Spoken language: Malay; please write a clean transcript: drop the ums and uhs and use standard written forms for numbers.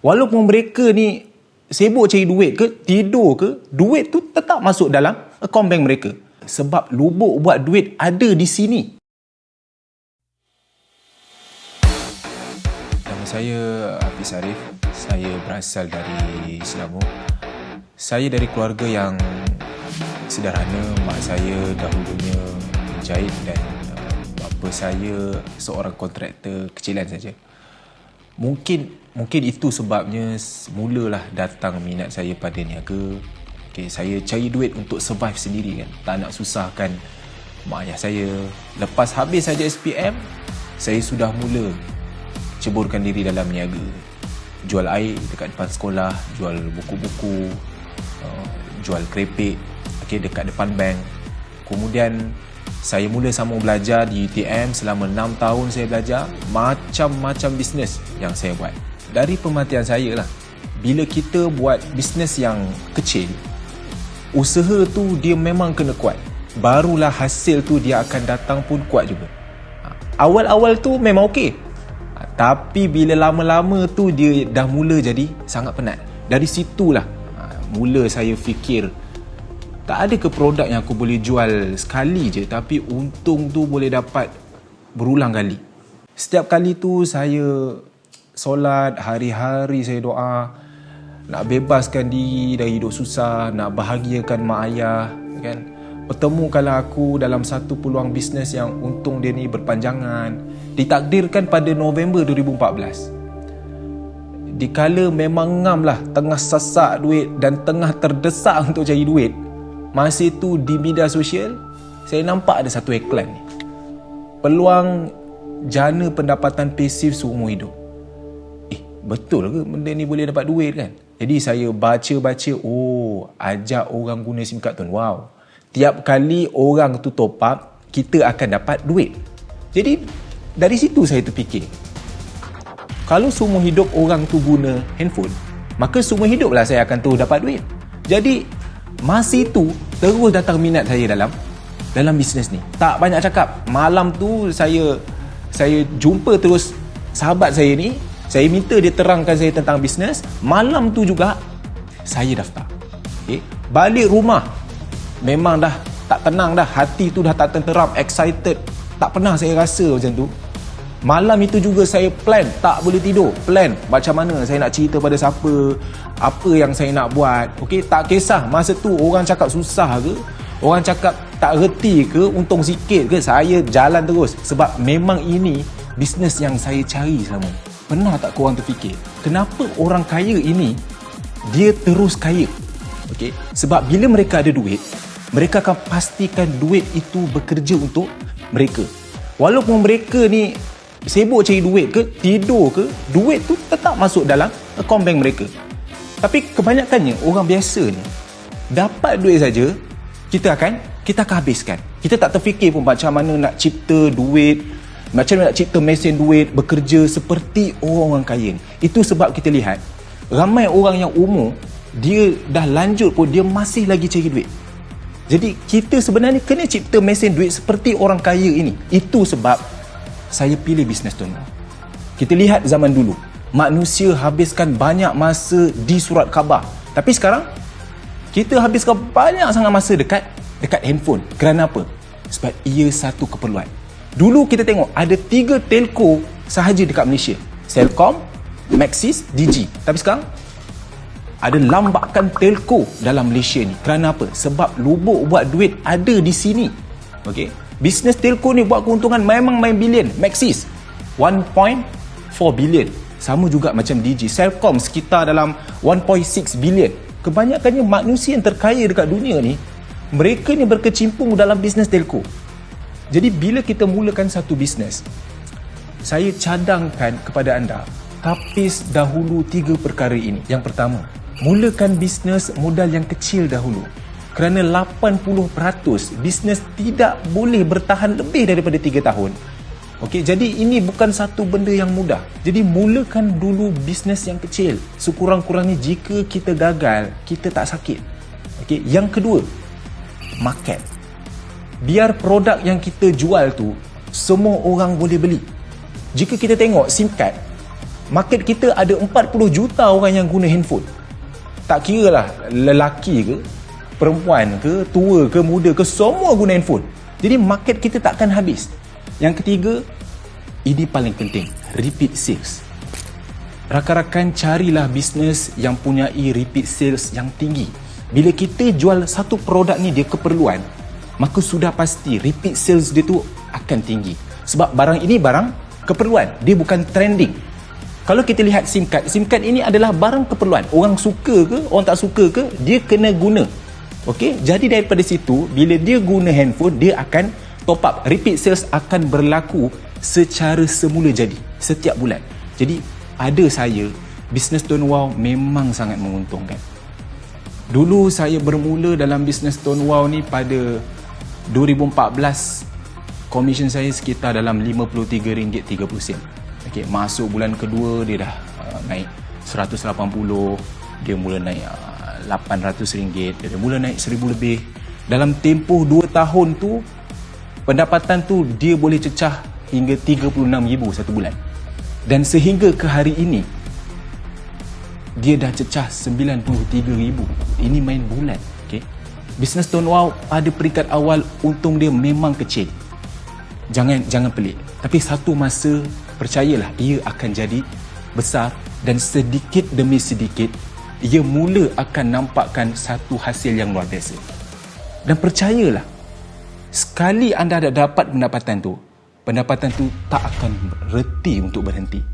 Walaupun mereka ni sibuk cari duit ke, tidur ke, duit tu tetap masuk dalam akaun bank mereka. Sebab lubuk buat duit ada di sini. Nama saya Hafiz Arif. Saya berasal dari Selangor. Saya dari keluarga yang sederhana. Mak saya dahulunya menjahit dan bapa saya seorang kontraktor kecilan saja. Mungkin itu sebabnya mulalah datang minat saya pada niaga. Saya cari duit untuk survive sendiri kan. Tak nak susahkan mak ayah saya. Lepas habis saja SPM, saya sudah mula ceburkan diri dalam niaga. Jual air dekat depan sekolah, jual buku-buku, jual kerepek dekat depan bank. Kemudian saya mula sambung belajar di UTM. Selama 6 tahun saya belajar macam-macam bisnes yang saya buat. Dari pemerhatian saya lah, bila kita buat bisnes yang kecil, usaha tu dia memang kena kuat. Barulah hasil tu dia akan datang pun kuat juga. Awal-awal tu memang okey. Tapi bila lama-lama tu dia dah mula jadi sangat penat. Dari situlah mula saya fikir, tak ada ke produk yang aku boleh jual sekali je tapi untung tu boleh dapat berulang kali. Setiap kali tu saya solat, hari-hari saya doa nak bebaskan diri dari hidup susah, nak bahagiakan mak ayah kan. Pertemukanlah aku dalam satu peluang bisnes yang untung dia ni berpanjangan. Ditakdirkan pada November 2014. Dikala memang ngam lah, tengah sasak duit dan tengah terdesak untuk cari duit, masa itu di media sosial saya nampak ada satu iklan ni, peluang jana pendapatan pasif seumur hidup. Betul ke benda ni boleh dapat duit kan? Jadi saya baca-baca, ajak orang guna SIM card tu. Wow, tiap kali orang tu top up, kita akan dapat duit. Jadi dari situ saya terfikir, kalau seumur hidup orang tu guna handphone, maka seumur hidup lah saya akan terus dapat duit. Jadi masa itu terus datang minat saya dalam bisnes ni. Tak banyak cakap. Malam tu saya jumpa terus sahabat saya ni. Saya minta dia terangkan saya tentang bisnes. Malam tu juga saya daftar. Balik rumah memang dah tak tenang dah. Hati tu dah tak tenteram, excited. Tak pernah saya rasa macam tu. Malam itu juga saya plan, tak boleh tidur. Plan macam mana saya nak cerita pada siapa, apa yang saya nak buat. Tak kisah masa tu orang cakap susah ke, orang cakap tak reti ke, untung sikit ke, saya jalan terus. Sebab memang ini bisnes yang saya cari selama ni. Pernah tak korang terfikir, kenapa orang kaya ini dia terus kaya? Sebab bila mereka ada duit, mereka akan pastikan duit itu bekerja untuk mereka. Walaupun mereka ni sibuk cari duit ke, tidur ke, duit tu tetap masuk dalam akaun bank mereka. Tapi kebanyakannya orang biasa ni dapat duit saja, kita akan habiskan. Kita tak terfikir pun macam mana nak cipta duit, macam mana nak cipta mesin duit bekerja seperti orang-orang kaya ni. Itu sebab kita lihat ramai orang yang umur dia dah lanjut pun dia masih lagi cari duit. Jadi kita sebenarnya kena cipta mesin duit seperti orang kaya ini. Itu sebab saya pilih bisnes tu. Kita lihat zaman dulu, manusia habiskan banyak masa di surat khabar. Tapi sekarang, kita habiskan banyak sangat masa dekat handphone. Kerana apa? Sebab ia satu keperluan. Dulu kita tengok, ada 3 telco sahaja dekat Malaysia. Celcom, Maxis, Digi. Tapi sekarang, ada lambakan telco dalam Malaysia ni. Kerana apa? Sebab lubuk buat duit ada di sini. Bisnes telco ni buat keuntungan memang main bilion. Maxis 1.4 bilion. Sama juga macam Digi. Celcom sekitar dalam 1.6 bilion. Kebanyakannya manusia yang terkaya dekat dunia ni, mereka ni berkecimpung dalam bisnes telco. Jadi bila kita mulakan satu bisnes, saya cadangkan kepada anda, tapis dahulu 3 perkara ini. Yang pertama, mulakan bisnes modal yang kecil dahulu. Kerana 80% bisnes tidak boleh bertahan lebih daripada 3 tahun. Jadi ini bukan satu benda yang mudah. Jadi mulakan dulu bisnes yang kecil. Sekurang-kurangnya jika kita gagal, kita tak sakit. Yang kedua, market. Biar produk yang kita jual tu semua orang boleh beli. Jika kita tengok SIM card, Market kita ada 40 juta orang yang guna handphone. Tak kira lah lelaki ke, perempuan ke, tua ke, muda ke, semua guna handphone. Jadi market kita takkan habis. Yang ketiga, ini paling penting, repeat sales. Rakan-rakan, carilah bisnes yang punyai repeat sales yang tinggi. Bila kita jual satu produk ni dia keperluan, maka sudah pasti repeat sales dia tu akan tinggi. Sebab barang ini barang keperluan, dia bukan trending. Kalau kita lihat SIM card ini adalah barang keperluan. Orang suka ke, orang tak suka ke, dia kena guna. Okey, jadi daripada situ, bila dia guna handphone, dia akan top up. Repeat sales akan berlaku secara semula jadi, setiap bulan. Jadi, ada saya, bisnes Tuan Wow memang sangat menguntungkan. Dulu saya bermula dalam bisnes Tuan Wow ni pada 2014, komisen saya sekitar dalam RM53.30. Okay, masuk bulan kedua dia dah naik 180, dia mula naik RM800, dia mula naik RM1,000 lebih. Dalam tempoh 2 tahun tu, pendapatan tu dia boleh cecah hingga RM36,000 satu bulan. Dan sehingga ke hari ini, dia dah cecah RM93,000. Ini main bulan. Okay? Bisnes Tuan Wow pada peringkat awal untung dia memang kecil. Jangan pelik. Tapi satu masa, percayalah, ia akan jadi besar dan sedikit demi sedikit ia mula akan nampakkan satu hasil yang luar biasa. Dan percayalah, sekali anda dah dapat pendapatan tu tak akan reti untuk berhenti.